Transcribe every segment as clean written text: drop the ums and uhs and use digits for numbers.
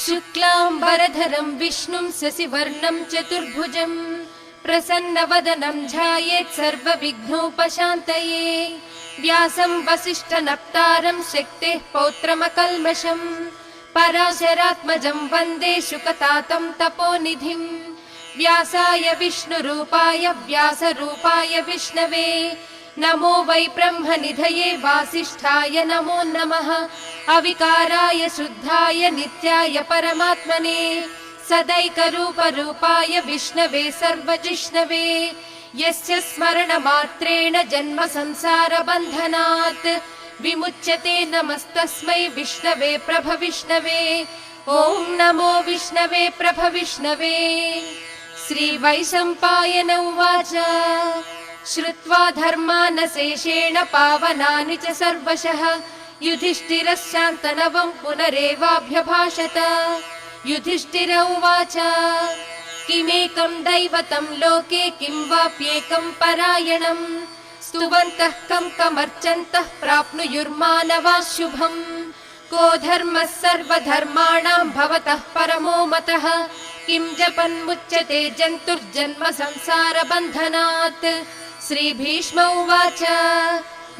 शुक्लांबरधरं विष्णुं शशिवर्णं चतुर्भुजं प्रसन्नवदनं ध्यायेत् सर्वविघ्नोपशान्तये। व्यासं वसिष्ठनप्तारं शक्तेः पौत्रमकल्मषं पराशरात्मजं वन्दे शुकतातं तपोनिधिं। व्यासाय विष्णुरूपाय व्यासरूपाय विष्णवे नमो वै ब्रह्मनिधये वासिष्ठाय नमो नमः। अविकाराय शुद्धाय नित्याय परमात्मने सदैकरूपरूपाय विष्णवे सर्वजिष्णवे यस्य स्मरणमात्रेण जन्म संसारबन्धनात् विमुच्यते नमस्तस्मै विष्णवे प्रभविष्णवे। ॐ नमो विष्णवे प्रभविष्णवे। श्रीवैशम्पायन उवाच श्रुत्वा धर्मानशेषेण पावनानि च सर्वशः युधिष्ठिरश्चान्तनवं पुनरेवाभ्यभाषत। युधिष्ठिर उवाच किमेकं दैवतं लोके किं वाप्येकं परायणम् स्तुवन्तः कं कमर्चन्तः प्राप्नुयुर्मानवाः शुभम्। को धर्मः सर्वधर्माणां भवतः परमो मतः किं जपन्मुच्यते जन्तुर्जन्म संसारबन्धनात्। श्रीभीष्म उवाच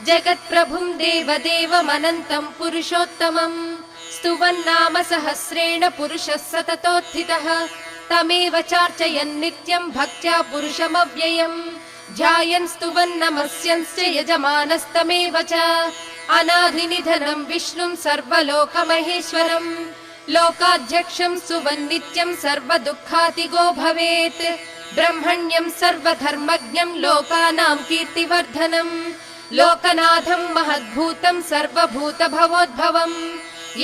जगत्प्रभुं देवदेवमनन्तं पुरुषोत्तमं स्तुवन्नाम सहस्रेण पुरुषः सततोत्थितः तमेव चार्चयन् नित्यं भक्त्या पुरुषमव्ययम् ध्यायन् स्तुवन् नमस्यंश्च यजमानस्तमेव च। अनादिनिधनं विष्णुं सर्वलोकमहेश्वरं लोकाध्यक्षं स्तुवन् नित्यं सर्वदुःखातिगो भवेत्। ब्रह्मण्यं सर्वधर्मज्ञं लोकानां कीर्तिवर्धनं लोकनाथं महद्भूतं सर्वभूतभवोद्भवम्।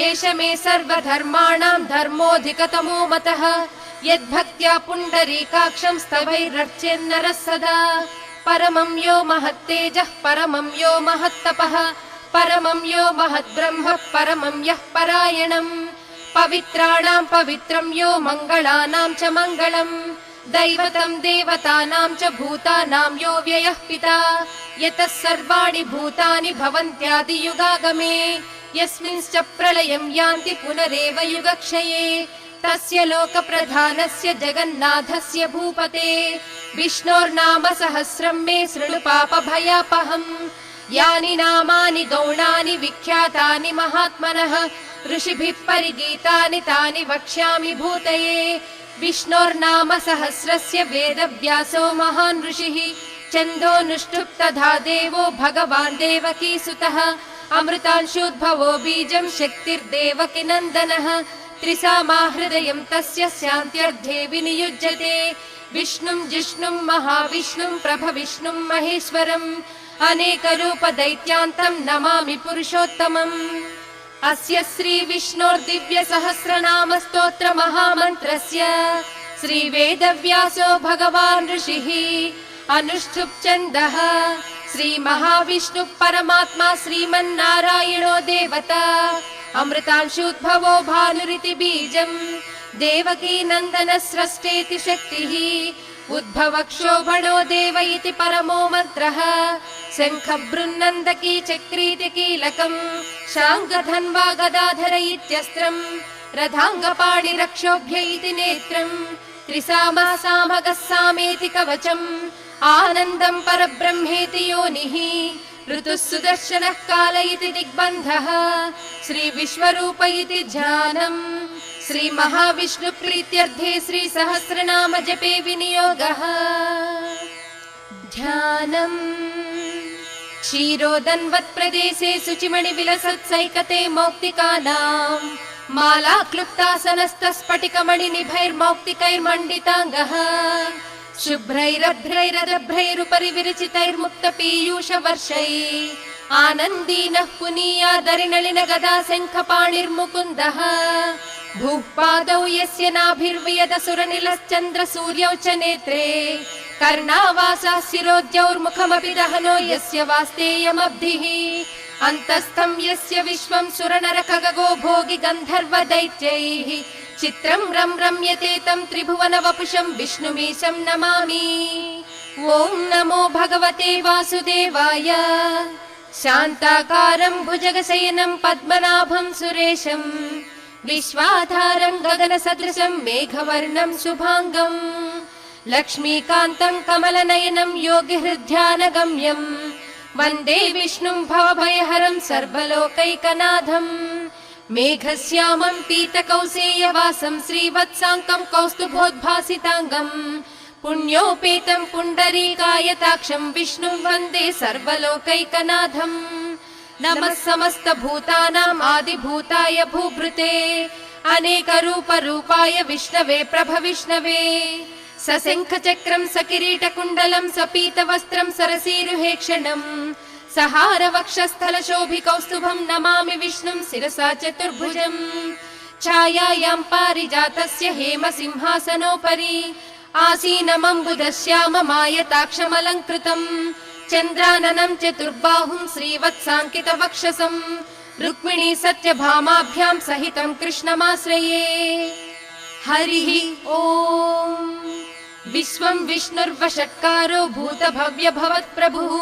एष मे सर्वधर्माणां धर्मोऽधिकतमो मतः यद्भक्त्या पुण्डरीकाक्षं स्तवैरर्चेन्नरः सदा। परमं यो महत्तेजः परमं यो महत्तपः परमं यो महद्ब्रह्म परमं यः परायणम्। पवित्राणां पवित्रं यो मङ्गलानां च मङ्गलम् दैवतं देवतानां च भूतानां यो व्ययः पिता। यतः सर्वाणि भूतानि भवन्त्यादियुगागमे यस्मिंश्च प्रलयं यान्ति पुनरेव युगक्षये तस्य लोकप्रधानस्य जगन्नाथस्य भूपते विष्णोर्नाम सहस्रं मे शृणु पापभयापहम्। यानि नामानि गौणानि विख्यातानि महात्मनः ऋषिभिः परिगीतानि तानि वक्ष्यामि भूतये। विष्णोर्नाम सहस्रस्य वेदव्यासो महान् ऋषिः छन्दोऽनुष्ठुप् तथा देवो भगवान् देवकीसुतः अमृतांशोद्भवो बीजं शक्तिर्देवकी नन्दनः त्रिसामा हृदयं तस्य शान्त्यर्थे विनियुज्यते। विष्णुं जिष्णुं महाविष्णुं प्रभविष्णुं महेश्वरम् अनेकरूपदैत्यान्तं नमामि पुरुषोत्तमम्। अस्य श्रीविष्णोर्दिव्यसहस्रनाम स्तोत्र महामन्त्रस्य श्रीवेदव्यासो भगवान् ऋषिः अनुष्ठुप् छन्दः। श्रीमहाविष्णु परमात्मा श्रीमन्नारायणो देवता अमृतांशोद्भवो भानुरिति बीजम् देवकी नन्दन स्रष्टेति शक्तिः उद्भवक्षोभणो देव इति परमो मन्त्रः। शङ्खबृन्नन्दकी चक्रीति कीलकम् शाङ्गधन्वा गदाधर इत्यस्त्रम् रथाङ्गपाणिरक्षोभ्य इति नेत्रम् त्रिसामा सामगः सामेति कवचम् आनन्दं परब्रह्मेति योनिः ऋतुः सुदर्शनः काल इति दिग्बन्धः श्रीविश्वरूप इति ध्यानम्। श्रीमहाविष्णु प्रीत्यर्थे श्रीसहस्रनाम जपे विनियोगः। ध्यानम् क्षीरोदन्वत्प्रदेशे शुचिमणिविलसत्सैकते मौक्तिकानां माला क्लुप्तासनस्तस्फटिकमणिनिभैर्मौक्तिकैर्मण्डिताङ्गः शुभ्रैरभ्रैरदभ्रैरुपरि विरचितैर्मुक्तपीयूषवर्षैः आनन्दीनः पुनीयादरिनलिन गदा शङ्खपाणिर्मुकुन्दः भूः पादौ यस्य नाभिर्वियदसुरनिलश्चन्द्र सूर्यौ च नेत्रे कर्णावासाः शिरोद्यौर्मुखमपि दहनो यस्य वास्तेयमब्धिः अन्तस्थं यस्य विश्वं सुरनरखगो भोगि गन्धर्व दैत्यैः चित्रं रं रम्यते तं त्रिभुवन वपुषं विष्णुमीशं नमामि। ॐ नमो भगवते वासुदेवाय। शान्ताकारं भुजगशयनं पद्मनाभं सुरेशं विश्वाधारं गगनसदृशं मेघवर्णं शुभांगं लक्ष्मीकान्तं कमलनयनं योगिहृद्ध्यानगम्यं वन्दे विष्णुं भवभयहरं सर्वलोकैकनाथं मेघश्यामं पीतकौसेयवासं श्रीवत्साङ्कं कौस्तुभोद्भासिताङ्गं पुण्योपेतं पुण्डरीकायताक्षं विष्णुं वन्दे सर्वलोकैकनाथं नमः समस्तभूतानाम् आदिभूताय भूभृते अनेकरूपरूपाय विष्णवे प्रभविष्णवे सशङ्खचक्रं सकिरीटकुण्डलं सपीतवस्त्रं सरसीरुहेक्षणं सहारवक्षस्थलशोभिकौस्तुभं नमामि विष्णुं शिरसा चतुर्भुजम् छायायां पारिजातस्य हेमसिंहासनोपरि आसीनमम्बुदश्याममायताक्षमलङ्कृतम् चन्द्राननं चतुर्बाहुं श्रीवत्साङ्कितवक्षसं रुक्मिणी सत्यभामाभ्यां सहितं कृष्णमाश्रये हरिः ओम् विश्वं विष्णुर्वषट्कारो भूतभव्यभवत्प्रभुः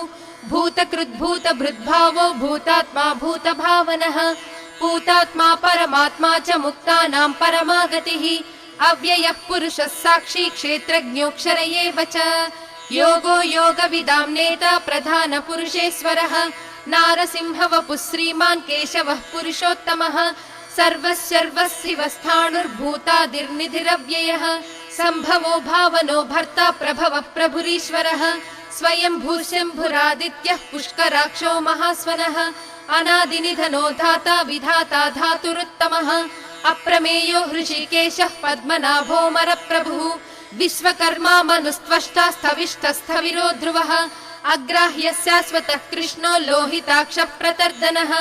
भूतकृद्भूतभृद्भावो भूतात्मा भूतभावनः पूतात्मा परमात्मा च मुक्तानां परमागतिः अव्ययः पुरुषः साक्षी क्षेत्रज्ञोऽक्षर एव च योगो योगविदां नेता प्रधानपुरुषेश्वरः नारसिंहवपुः श्रीमान् केशवः पुरुषोत्तमः सर्वस्सर्वशिवस्थाणुर्भूतादिर्निधिरव्ययः सम्भवो भावनो भर्ता प्रभवः प्रभुरीश्वरः स्वयंभूशम्भुरादित्यः पुष्कराक्षो महास्वनः अनादिनिधनो धाता विधाता धातुरुत्तमः अप्रमेयो हृषिकेशः पद्मनाभोऽमरप्रभुः विश्वकर्मा मनुस्त्वष्टा स्थविष्ठस्थविरो ध्रुवः अग्राह्यः शाश्वतः कृष्णो लोहिताक्षः प्रतर्दनः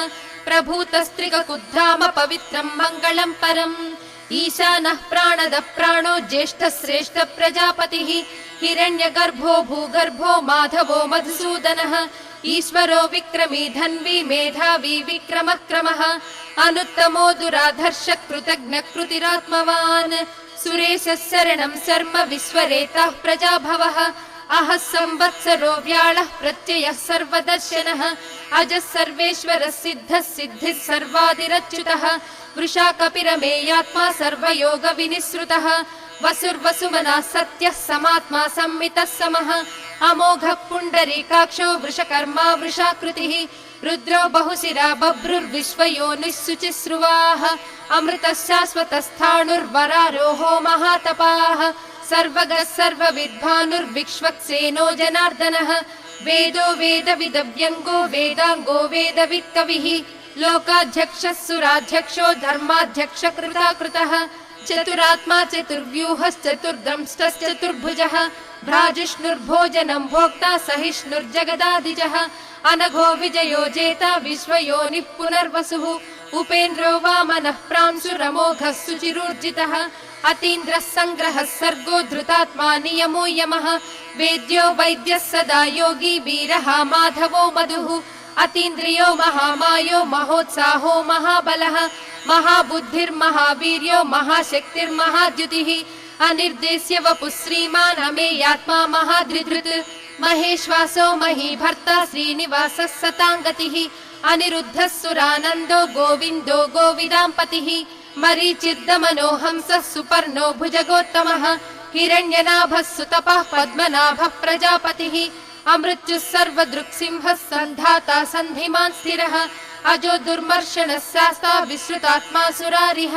प्रभूतस्त्रिगकुद्धाम पवित्रं मङ्गलं परम् ईशानः प्राणदः प्राणो ज्येष्ठः श्रेष्ठ प्रजापतिः हिरण्यगर्भो भूगर्भो माधवो मधुसूदनः ईश्वरो विक्रमी धन्वी मेधावी विक्रमः क्रमः अनुत्तमो दुराधर्ष कृतज्ञ कृतिरात्मवान् सुरेशः शरणं शर्म विश्वरेताः प्रजाभवः अहः संवत्सरो व्याळः प्रत्ययः सर्वदर्शनः अजः सर्वेश्वरः सिद्धः सिद्धिः सर्वादिरच्युतः वृषा कपिरमेयात्मा सर्वयोग विनिसृतः वसुर्वसुमनः सत्यः समात्मा संमितः समः अमोघः पुण्डरीकाक्षो वृषकर्मा वृषाकृतिः रुद्रो बहुशिरा बभ्रुर्विश्वयोनिः शुचिस्रुवाः अमृतः शाश्वतस्थाणुर्वरारोहो महातपाः सर्वगः सर्वविद्भानुर्विक्ष्वक्सेनो जनार्दनः वेदो वेदविदव्यङ्गो वेदाङ्गो वेदवित्कविः लोकाध्यक्षः सुराध्यक्षो धर्माध्यक्ष कृताकृतः चतुरात्मा चतुर्व्यूहश्चतुर्दंष्टश्चतुर्भुजः भ्राजिष्णुर्भोजनं भोक्ता सहिष्णुर्जगदादिजः अनघो विजयो जेता विश्वयोनिः पुनर्वसुः उपेन्द्रो वामनः प्रांशुरमोघः सुचिरूर्जितः अतीन्द्रः सङ्ग्रहः सर्गो धृतात्मा नियमो यमः वेद्यो वैद्यः सदा योगी वीरः माधवो मधुः अतीन्द्रियो महामायो महोत्साहो महाबलः महाबुद्धिर्महावीर्यो महाशक्तिर्महाद्युतिः अनिर्देश्य वपुः श्रीमान् अमेयात्मा महाधृधृत् महेश्वासो महीभर्ता श्रीनिवासः सताङ्गतिः अनिरुद्धः सुरानन्दो गोविन्दो गोविदाम्पतिः मरीचिर्दमनो हंसः सुपर्णो भुजगोत्तमः हिरण्यनाभः सुतपः पद्मनाभः प्रजापतिः अमृत्युः सर्वदृक्सिंहः सन्धाता सन्धिमान् स्थिरः अजो दुर्मर्शनः शास्ता विश्रुतात्मा सुरारिः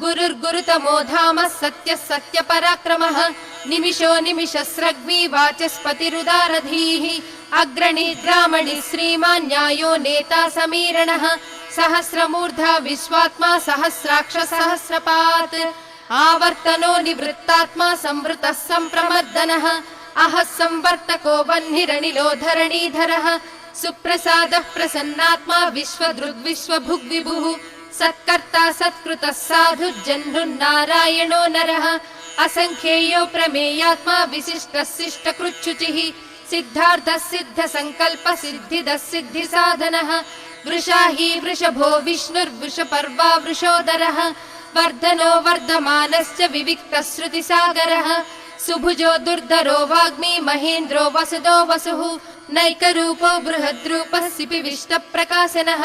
गुरुर्गुरुतमो धामः सत्यः सत्यपराक्रमः निमिषो निमिषस्रग्वी वाचस्पतिरुदारधीः अग्रणी ग्रामणि श्रीमान् न्यायो नेता समीरणः सहस्रमूर्धा विश्वात्मा सहस्राक्ष सहस्रपात् आवर्तनो निवृत्तात्मा संवृतः सम्प्रमर्दनः अहः संवर्तको वह्निरनिलो धरणीधरः सुप्रसादः प्रसन्नात्मा विश्वदृग्विश्वभुग्विभुः सत्कर्ता सत्कृतः साधुर्जह्नुर्नारायणो नरः असंख्येयो प्रमेयात्मा विशिष्टः शिष्टकृच्छुचिः सिद्धार्थः सिद्धसङ्कल्पः सिद्धिदः सिद्धिसाधनः वृषा हि वृषभो विष्णुर्वृषपर्वा वृषोदरः वर्धनो वर्धमानश्च विविक्तः श्रुतिसागरः सुभुजो दुर्धरो वाग्मी महेन्द्रो वसुदो वसुः नैकरूपो बृहद्रूपः सिपिविष्टप्रकाशनः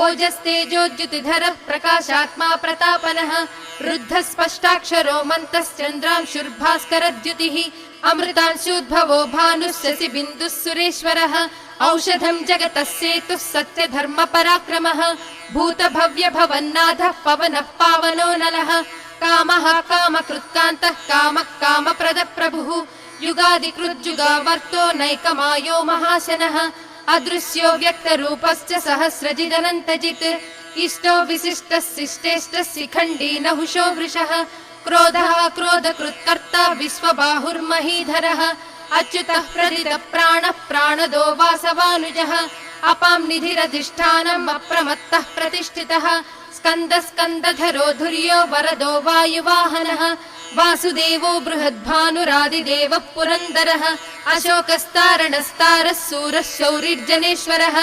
ओजस्तेजोद्युतिधरः प्रकाशात्मा प्रतापनः रुद्धः स्पष्टाक्षरो मन्तश्चन्द्रांशुर्भास्करद्युतिः अमृतांशूद्भवो भानुः शशिबिन्दुः सुरेश्वरः औषधं जगतः सेतुः सत्यधर्मपराक्रमः भूतभव्यभवन्नाथः पवनः पावनो नलः कामः कामकृत्कान्तः कामः कामप्रदप्रभुः युगादिकृज्जुगावर्तो नैकमायो महाशनः अदृश्यो व्यक्तरूपश्च सहस्रजिदनन्तजित् इष्टो विशिष्टः शिष्टेष्टः शिखण्डी नहुषो वृषः क्रोधः क्रोधकृत्कर्ता विश्वबाहुर्महीधरः अच्युतः प्रदितः प्राणः प्राणदो वासवानुजः अपां निधिरधिष्ठानम् अप्रमत्तः प्रतिष्ठितः स्कन्दः स्कन्दधरो धुर्यो वरदो वायुवाहनः वासुदेवो बृहद्भानुरादिदेवः पुरन्दरः अशोकस्तारणस्तारः सूरः शौरिर्जनेश्वरः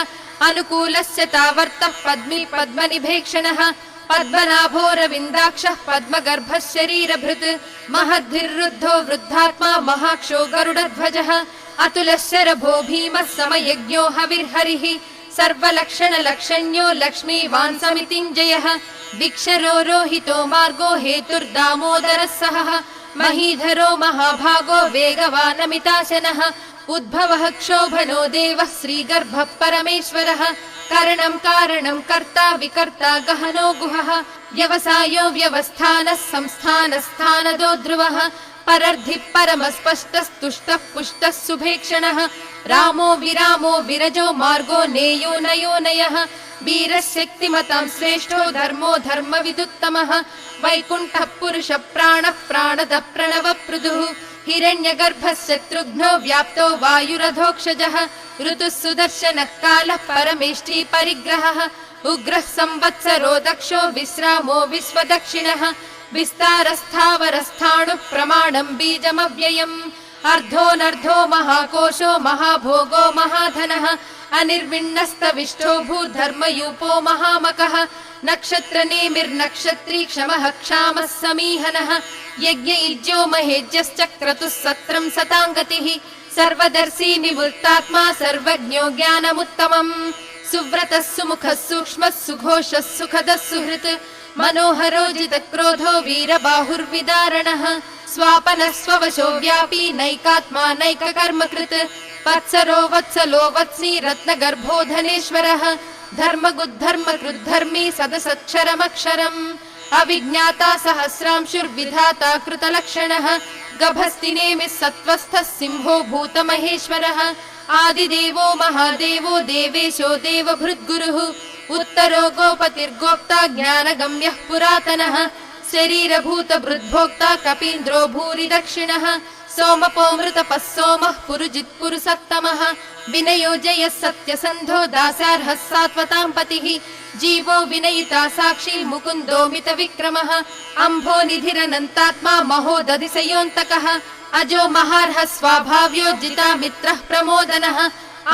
अनुकूलस्य तावर्तः पद्मी पद्मनिभेक्षणः पद्मनाभोरविन्दाक्षः पद्मगर्भः शरीरभृत् महद्भिर्रुद्धो वृद्धात्मा महाक्षो गरुडध्वजः अतुलः शरभो भीमः समयज्ञो हविर्हरिः सर्वलक्षणलक्षण्यो लक्ष्मीवान् समितिञ्जयः दिक्षरो रोहितो मार्गो हेतुर्दामोदरः सहः महीधरो महाभागो वेगवानमिताशनः उद्भवः क्षोभनो देवः श्रीगर्भः परमेश्वरः करणं कारणं कर्ता विकर्ता गहनो गुहः व्यवसायो व्यवस्थानः संस्थानस्थानदो ध्रुवः परर्धिः परमस्पष्टस्तुष्टः पुष्टः सुभेक्षणः रामो विरामो विरजो मार्गो नेयो नयो नयः वीरः शक्तिमतां श्रेष्ठो धर्मो धर्मविदुत्तमः वैकुण्ठः पुरुषः प्राणः प्राणदः प्रणवपृदुः हिरण्यगर्भः शत्रुघ्नो व्याप्तो वायुरधोक्षजः ऋतुः सुदर्शनः कालः परमेष्ठी परिग्रहः उग्रः संवत्सरो दक्षो विश्रामो विश्वदक्षिणः विस्तारस्थावरस्थाणुः प्रमाणं बीजमव्ययम् अर्धोऽनर्धो महाकोशो महाभोगो महाधनः अनिर्विण्णस्तविष्टो भूधर्मयूपो महामकः नक्षत्रनेमिर्नक्षत्री क्षमः क्षामः समीहनः यज्ञयुज्यो महेज्यश्चक्रतुः सत्रं सताङ्गतिः सर्वदर्शी निवृत्तात्मा सर्वज्ञो ज्ञानमुत्तमम् सुव्रतः सुमुखः सूक्ष्मः सुघोषः सुखदः सुहृत् मनोहरो जितक्रोधो वीरबाहुर्विदारणः स्वापनः स्ववशो व्यापी नैकात्मा नैककर्मकृत् वत्सरो वत्सलो वत्सी रत्नगर्भो धनेश्वरः धर्मगुद्धर्मकृद्धर्मी सदसक्षरमक्षरम् अविज्ञाता सहस्रांशुर्विधाता कृतलक्षणः गभस्तिनेमिः सत्त्वस्थः सिंहो भूतमहेश्वरः आदिदेवो महादेवो देवेशो देवभृद्गुरुः उत्तरो गोपतिर्गोप्ता ज्ञानगम्यः पुरातनः शरीरभूतभृद्भोक्ता कपीन्द्रो भूरि दक्षिणः सोमपोमृतपः सोमः पुरुजित्पुरुसत्तमः विनयो जयः सत्यसन्धो दासार्हः सात्वतां पतिः जीवो विनयिता साक्षी मुकुन्दो मितविक्रमः अम्भो निधिरनन्तात्मा महोदधिशयोऽन्तकः अजो महार्हः स्वाभाव्यो जितामित्रः प्रमोदनः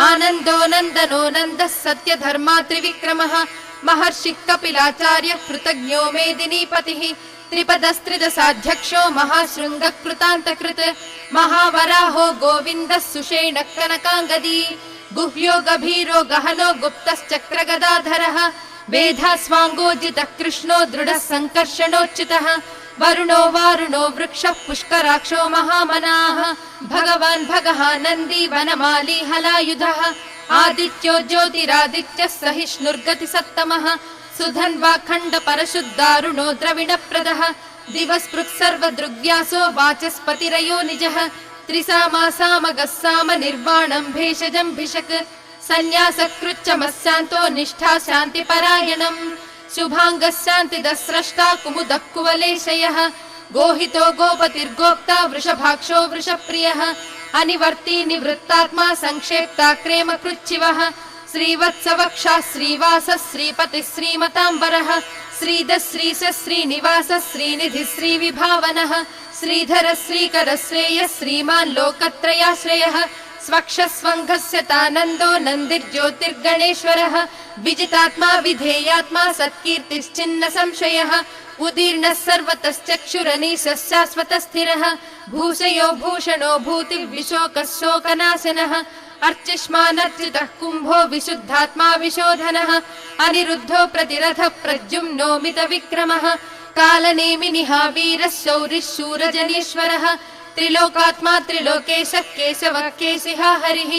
आनन्दो नन्दनो नन्दः सत्यधर्मा त्रिविक्रमः महर्षिः कपिलाचार्यः कृतज्ञो मेदिनीपतिः त्रिपदस्त्रिदशाध्यक्षो महाशृङ्गः कृतान्तकृत् महावराहो गोविन्दः सुषेणः कनकाङ्गदी गुह्यो गभीरो गहनो गुप्तश्चक्रगदाधरः वेधास्वाङ्गोजितः कृष्णो दृढः सङ्कर्षणोच्युतः वरुणो वारुणो वृक्षः पुष्कराक्षो महामनाः भगवान् भगः नन्दी वनमाली हलायुधः आदित्यो ज्योतिरादित्यः सहिष्णुर्गतिसत्तमः सुधन्वा खण्ड परशुद्धारुणो द्रविणप्रदः दिवस्पृक् सर्वदृग्व्यासो वाचस्पतिरयो निजः त्रिसामासामगः साम निर्वाणं भेषजं भिषक् सन्न्यासकृच्चमस्यान्तो निष्ठा शान्तिपरायणम् शुभाङ्गः शान्तिदः स्रष्टा कुमुदः कुवलेशयः गोहितो गोपतिर्गोप्ता वृषभाक्षो वृषप्रियः अनिवर्ती निवृत्तात्मा संक्षेप्ता क्रेमकृच्छिवः श्रीवत्सवक्षा श्रीवासः श्रीपतिः श्रीमताम्बरः श्रीधः श्रीशः श्रीनिवासः श्रीनिधिः श्रीविभावनः श्रीधरः श्रीकरः श्रेयः श्रीमान् लोकत्रयाश्रयः स्वक्षस्वङ्घस्य तानन्दो नन्दिर्ज्योतिर्गणेश्वरः विजितात्मा विधेयात्मा सत्कीर्तिश्चिन्न संशयः उदीर्णः सर्वतश्चक्षुरनीशः शाश्वतस्थिरः भूषयो भूषणो भूतिर्विशोकः शोकनाशनः अर्चिष्मानर्चितः कुम्भो विशुद्धात्मा विशोधनः अनिरुद्धो प्रतिरथः प्रद्युम्नो मितविक्रमः कालनेमिनिः वीरः शौरिः शूरजनीश्वरः त्रिलोकात्मा त्रिलोकेशः केशवः केशिः हरिः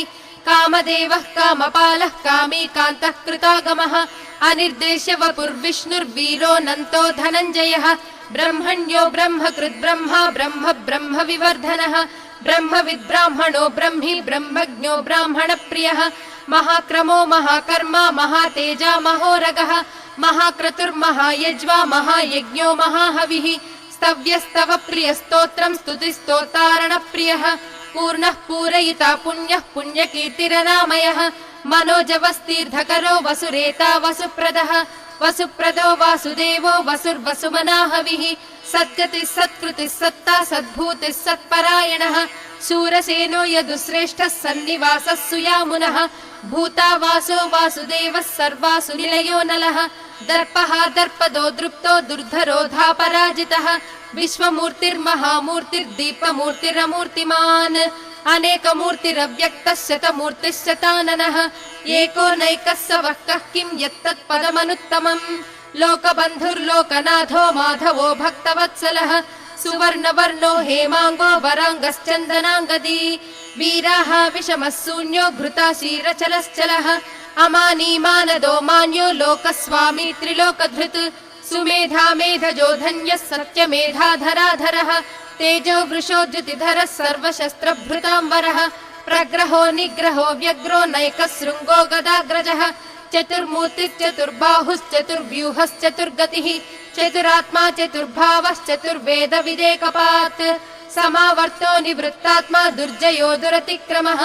कामदेवः कामपालः कामी कान्तः कृतागमः अनिर्देश्य वपुर्विष्णुर्वीरोऽनन्तो धनञ्जयः ब्रह्मण्यो ब्रह्मकृद्ब्रह्मा ब्रह्म ब्रह्म विवर्धनः ब्रह्मविद्ब्राह्मणो ब्रह्मी ब्रह्मज्ञो ब्राह्मणप्रियः महाक्रमो महाकर्मा महातेजा महोरगः महाक्रतुर्महायज्वा महायज्ञो महाहविः स्तव्यस्तव प्रियस्तोत्रम् स्तुतिस्तोतारणप्रियः पूर्णः पूरयिता पुण्यः पुण्यकीर्तिरनामयः मनोजवस्तीर्धकरो वसुरेता वसुप्रदः वसुप्रदो वासुदेवो वसुर्वसुमनाहविः सद्गतिः सत्कृतिः सत्ता सद्भूतिः सत्परायणः शूरसेनो यदुश्रेष्ठः सन्निवासः सुयामुनः भूता वासो वासुदेवः सर्वासु निलयो नलः दर्पः दर्पदो दृप्तो दुर्धरोधापराजितः विश्वमूर्तिर्महामूर्तिर्दीपमूर्तिरमूर्तिमान् अनेकमूर्तिरव्यक्तः शतमूर्तिः शताननः एको नैकः स वः कः किं यत्तत्पदमनुत्तमम् लोकबन्धुर्लोकनाथो माधवो भक्तवत्सलः सुवर्णवर्णो हेमाङ्गो वराङ्गश्चन्दनाङ्गदी वीराः विषमः शून्यो घृताशीरचलश्चलः अमानी मानदो मान्यो लोकस्वामी त्रिलोकधृत् सुमेधा मेधजो धन्यः सत्यमेधाधराधरः तेजो वृषोज्युतिधरः सर्वशस्त्रभृताम्बरः प्रग्रहो निग्रहो व्यग्रो नैकशृङ्गो गदाग्रजः चतुर्मूर्तिश्चतुर्बाहुश्चतुर्व्यूहश्चतुर्गतिः चतुरात्मा चतुर्भावश्चतुर्वेद विदेकपात् समावर्तो निवृत्तात्मा दुर्जयो दुरतिक्रमः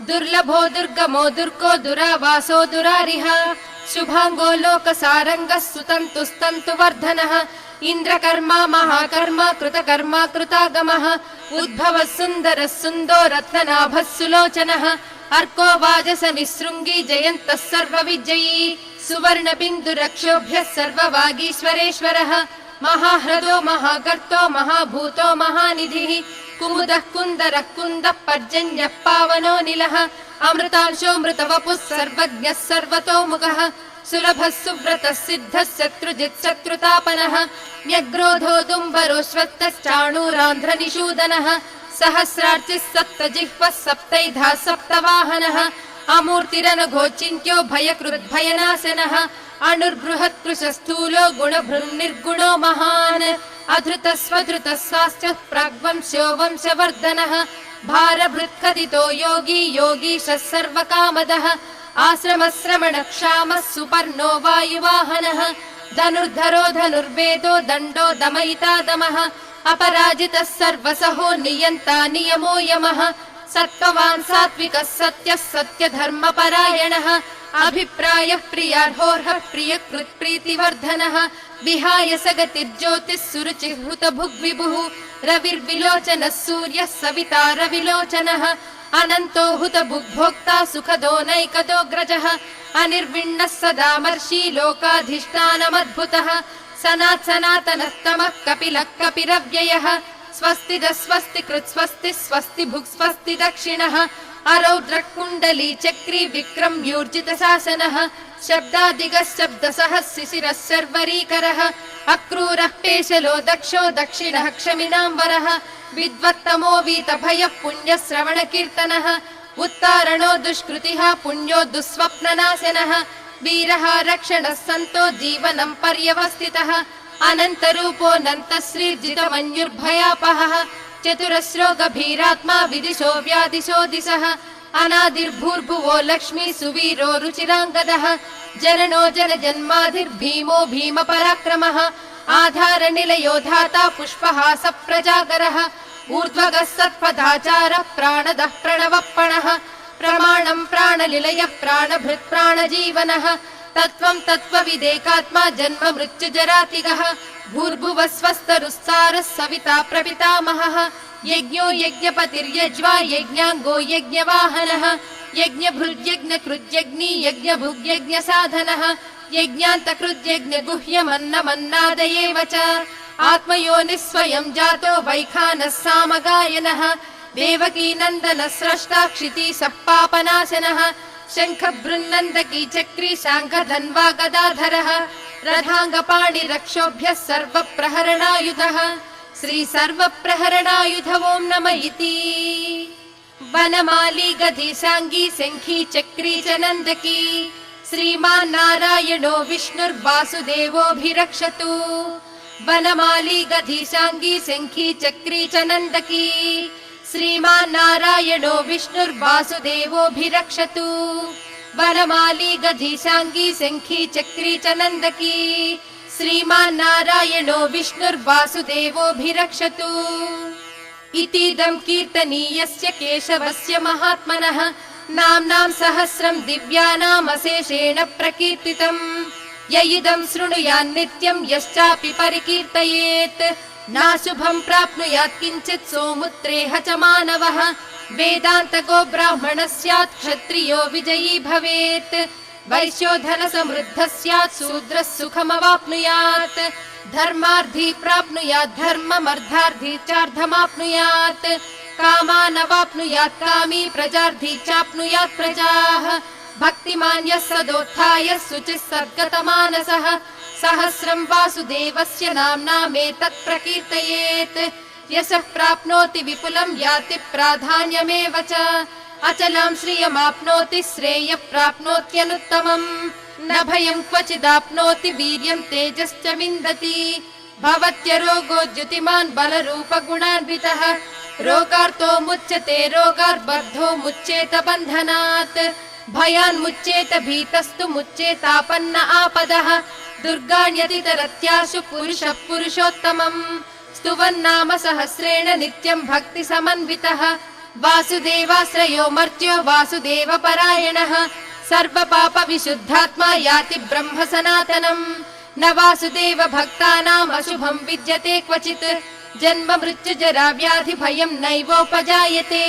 दुर्लभो दुर्गमो दुर्गो दुरावासो दुरारिः शुभाङ्गो लोकसारङ्गः सुतन्तुस्तन्तुवर्धनः इन्द्रकर्मा महाकर्मा कृतकर्मा कृतागमः उद्भवः सुन्दरः सुन्दो रत्ननाभः सुलोचनः अर्को वाजस निःसृङ्गी जयन्तः सर्वविजयी सुवर्णबिन्दुरक्षोभ्यः सर्ववागीश्वरेश्वरः महाह्रदो महागर्तो महाभूतो महानिधिः कुमुदः कुन्दरः कुन्दः पर्जन्यः पावनो निलः अमृतांशो मृतवपुः सर्वज्ञः सर्वतोमुखः सुलभः सुव्रतः सिद्धः शत्रुजित् शत्रुतापनः व्यग्रोधो दुम्बरोऽश्वत्थश्चाणूरान्ध्रनिषूदनः सहस्रार्चिः सप्तजिह्वः सप्तैधा सप्तवाहनः अमूर्तिरनघोचिन्त्यो भयकृद्भयनाशनः अणुर्बृहत्कृशस्थूलो गुणभृन्निर्गुणो महान् अधृतस्वधृतस्वास्थ्यः प्राग्वंश्यो वंशवर्धनः भारभृत्कथितो योगी योगीशः सर्वकामदः आश्रमश्रमणक्षामः सुपर्णो वायुवाहनः धनुर्धरो धनुर्वेदो दण्डो दमयिता दमः अपराजितः सर्वसहो नियन्ता नियमो यमः सत्त्ववान् सात्विकः सत्यः सत्यधर्मपरायणः अभिप्रायः प्रियार्होर्हः प्रियकृत्प्रीतिवर्धनः विहाय सगतिर्ज्योतिः सुरुचिः हुतभुग्विभुः रविर्विलोचनः सूर्यः सविता रविलोचनः अनन्तो हुतभुग्भोक्ता सुखदो नैकदोऽग्रजः अनिर्विण्णः सदामर्षि लोकाधिष्ठानमद्भुतः सनातनस्तमः कपिलः कपिरव्ययः स्वस्तिदः स्वस्ति कृत् स्वस्ति स्वस्ति भुक् स्वस्ति दक्षिणः अरौद्रः कुण्डली चक्री विक्रम्यूर्जितशासनः शब्दादिगः शब्दसः शिशिरः शर्वरीकरः अक्रूरः पेशलो दक्षो दक्षिणः क्षमिनाम्बरः विद्वत्तमो वीतभयः पुण्यश्रवणकीर्तनः उत्तारणो दुष्कृतिः पुण्यो दुःस्वप्ननाशनः वीरः रक्षणः सन्तो जीवनं पर्यवस्थितः अनन्तरूपोऽनन्तश्रीर्जितमन्युर्भयापहः चतुरस्रो गभीरात्मा विदिशो व्यादिशो दिशः अनादिर्भूर्भुवो लक्ष्मी सुवीरो रुचिराङ्गदः जननो जनजन्माधिर्भीमो भीमपराक्रमः आधारनिलयो धाता पुष्पहास प्रजागरः ऊर्ध्वगः सत्पदाचारः प्राणदः प्रणवप्पणः प्रमाणं प्राणनिलयः प्राणभृत् प्राणजीवनः तत्त्वं तत्त्वविदेकात्मा जन्म मृत्युजरातिगः भूर्भुवः स्वस्तरुस्सारः सविता प्रपितामहः यज्ञो यज्ञपतिर्यज्वा यज्ञाङ्गो यज्ञवाहनः यज्ञभृद्यज्ञकृद्यज्ञी यज्ञभुग्यज्ञसाधनः यज्ञान्तकृद्यज्ञगुह्यमन्नमन्नादयेव च आत्मयोनिः स्वयं जातो वैखानः सामगायनः देवकी नन्दन स्रष्टा क्षितिशः पापनाशनः शङ्खबृन्नन्दकी चक्री शाङ्खधन्वा गदाधरः रथाङ्गपाणिरक्षोभ्यः सर्वप्रहरणायुधः श्री सर्वप्रहरणायुध ॐ नमः इति। वनमाली गदिशाङ्गी शङ्खी चक्री च नन्दकी श्रीमान् नारायणो विष्णुर्वासुदेवोऽभिरक्षतु। वनमाली गदिशाङ्गी शङ्खी चक्री च नन्दकी श्रीमान् नारायणो विष्णुर्वासुदेवोऽभिरक्षतु। वनमाली गदिशाङ्गी शङ्खी चक्री च नन्दकी श्रीमान् नारायणो विष्णुर्वासुदेवोऽभिरक्षतु। इतीदं कीर्तनीयस्य केशवस्य महात्मनः नाम्नां सहस्रं दिव्यानामशेषेण प्रकीर्तितम्। य इदं शृणुयान् नित्यं यश्चापि परिकीर्तयेत् नाशुभं प्राप्नुयात् किञ्चित् सोमुत्रेह च मानवः। वेदान्तको ब्राह्मणः स्यात् क्षत्रियो विजयी भवेत् वैश्यो धनसमृद्धः स्यात् शूद्रः सुखमवाप्नुयात्। धर्मार्थी प्राप्नुयात् धर्ममर्धार्थी चार्धमाप्नुयात्। कामानवाप्नुयात् कामी प्रजार्थी चाप्नुयात् प्रजाः। भक्तिमान् यः सदोत्थाय शुचिः सद्गतमानसः सहस्रं वासुदेवस्य नाम्नामेतत् प्रकीर्तयेत्। यशः प्राप्नोति विपुलं याति प्राधान्यमेव च अचलां श्रियमाप्नोति श्रेयः प्राप्नोत्यनुत्तमम्। न भयं क्वचिदाप्नोति वीर्यं तेजश्च विन्दति। भवत्यरोगो द्युतिमान् बलरूपगुणान्वितः रोगार्तो मुच्यते रोगार्बद्धो मुच्येत बन्धनात्। भयान्मुच्येत भीतस्तु मुच्येतापन्न आपदः। दुर्गाण्यतितरत्याशु पुरुषः पुरुषोत्तमम् स्तुवन्नाम सहस्रेण नित्यं भक्ति समन्वितः। वासुदेवाश्रयो मर्त्यो वासुदेवपरायणः सर्वपाप विशुद्धात्मा याति ब्रह्म सनातनम्। न वासुदेव भक्तानाम् अशुभं विद्यते क्वचित् जन्म मृत्युजरा व्याधि भयं नैवोपजायते।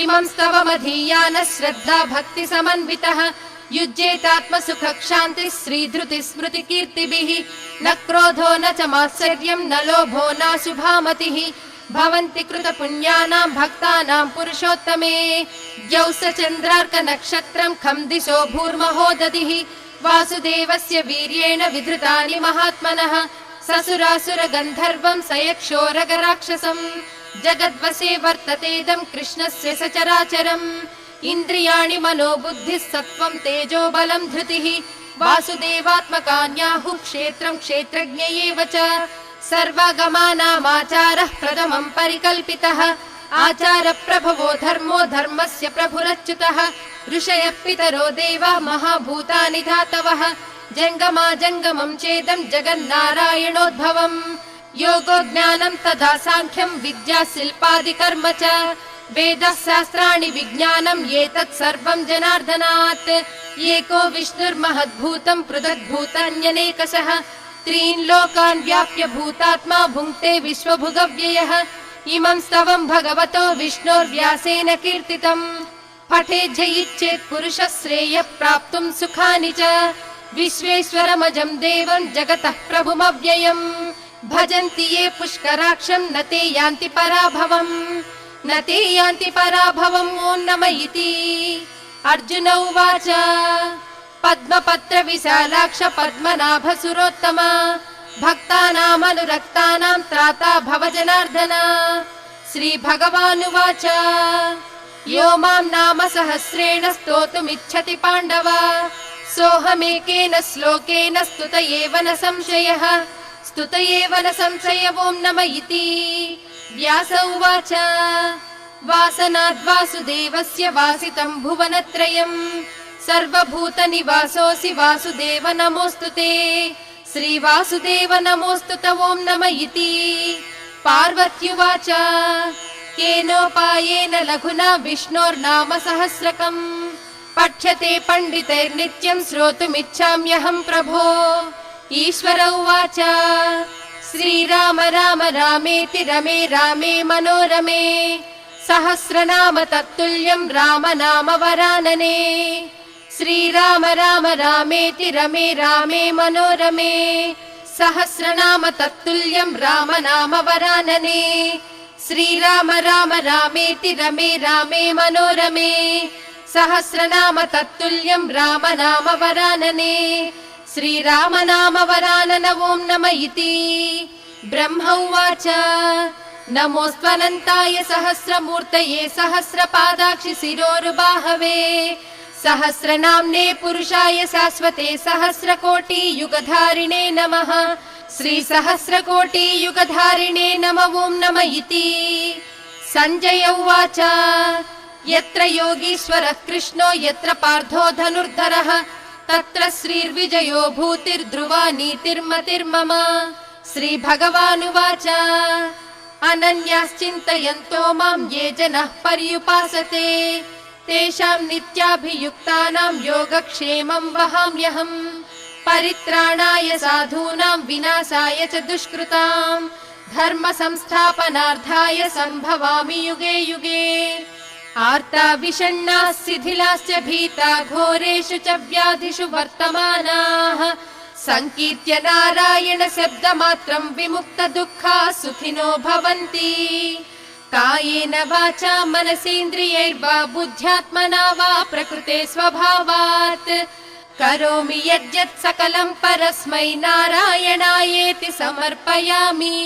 इमं स्तवमधीयानः श्रद्धा भक्ति समन्वितः युज्येतात्मसुख क्षान्तिः श्रीधृति स्मृति कीर्तिभिः। न क्रोधो न च मात्सर्यं न लोभो नाशुभामतिः भवन्ति कृत पुण्यानां भक्तानां पुरुषोत्तमे। द्यौः चन्द्रार्क नक्षत्रं खं दिशो भूर्महो दधिः वासुदेवस्य वीर्येण विधृतानि महात्मनः। ससुरासुर गन्धर्वं सयक्षोरगराक्षसम् जगद्वशे वर्ततेदं कृष्णस्य सचराचरम्। इन्द्रियाणि मनोबुद्धिः सत्त्वं तेजो बलं धृतिः वासुदेवात्मकान्याहुः क्षेत्रं क्षेत्रज्ञ एव च। सर्वागमानामाचारः प्रथमं परिकल्पितः आचार प्रभवो धर्मो धर्मस्य प्रभुरच्युतः। ऋषयः पितरो देवा महाभूतानि धातवः जङ्गमा जङ्गमं चेदं जगन्नारायणोद्भवम्। योगो ज्ञानं तथा साङ्ख्यं विद्या शिल्पादिकर्म च वेदः शास्त्राणि विज्ञानम् एतत् सर्वं जनार्दनात्। एको विष्णुर्महद्भूतं पृथग्भूतान्यनेकशः त्रीन् लोकान् व्याप्य भूतात्मा भुङ्क्ते विश्वभुगव्ययः। इमं स्तवं भगवतो विष्णोर्व्यासेन कीर्तितम् पठेज्झयिच्छेत् पुरुषः श्रेयः प्राप्तुं सुखानि च। विश्वेश्वरमजं देवं जगतः प्रभुमव्ययम् भजन्ति ये पुष्कराक्षं न ते यान्ति पराभवम् न ते यान्ति पराभवम् ॐ नमः इति। अर्जुन उवाच पद्मपत्र विशालाक्ष पद्मनाभ सुरोत्तम भक्तानामनुरक्तानां त्राता भव जनार्दन। श्रीभगवानुवाच यो मां नाम सहस्रेण स्तोतुमिच्छति पाण्डव सोऽहमेकेन श्लोकेन स्तुत एव न संशयः स्तुत एव न संशय ॐ नमः इति। व्यास उवाच वासनाद्वासुदेवस्य वासितं भुवनत्रयम् सर्वभूतनिवासोऽसि वासुदेव नमोऽस्तु ते। श्रीवासुदेव नमोऽस्तु ॐ नमः इति। पार्वत्युवाच केनोपायेन लघुना विष्णोर्नाम सहस्रकम् पठ्यते पण्डितैर्नित्यं श्रोतुमिच्छाम्यहं प्रभो। ईश्वर उवाच श्रीराम राम रामेति रमे रामे मनोरमे सहस्रनाम तत्तुल्यं राम नाम वरानने। श्रीराम राम रामेति रमे रामे मनोरमे सहस्रनाम तत्तुल्यं राम नाम वरानने। श्रीराम राम रामेति रमे रामे मनोरमे सहस्रनाम तत्तुल्यं राम नाम वरानने श्रीराम नाम वरानन ॐ नम इति ब्रह्म उवाच नमोऽस्त्वनन्ताय सहस्रमूर्तये सहस्रपादाक्षि शिरोरुबाहवे सहस्रनाम्ने पुरुषाय शाश्वते सहस्रकोटि युगधारिणे नमः श्री सहस्रकोटि युगधारिणे नमः ॐ नम इति संजय उवाच यत्र योगीश्वरः कृष्णो यत्र पार्थो धनुर्धरः तत्र श्रीर्विजयो भूतिर्ध्रुवा नीतिर्मतिर्मम श्रीभगवानुवाच अनन्याश्चिन्तयन्तो मां ये जनाः पर्युपासते तेषां नित्याभियुक्तानां योगक्षेमं वहाम्यहम् परित्राणाय साधूनां विनाशाय च दुष्कृतां धर्म संस्थापनार्थाय सम्भवामि युगे युगे आर्ता विषण्णाः शिथिलाश्च भीता घोरेषु च व्याधिषु वर्तमानाः संकीर्त्य नारायण शब्दमात्रं विमुक्त दुःखाः सुखिनो भवन्ति कायेन वाचा मनसेन्द्रियैर्वा बुद्ध्यात्मना वा प्रकृते स्वभावात् करोमि यद्यत् सकलं परस्मै नारायणायेति समर्पयामि।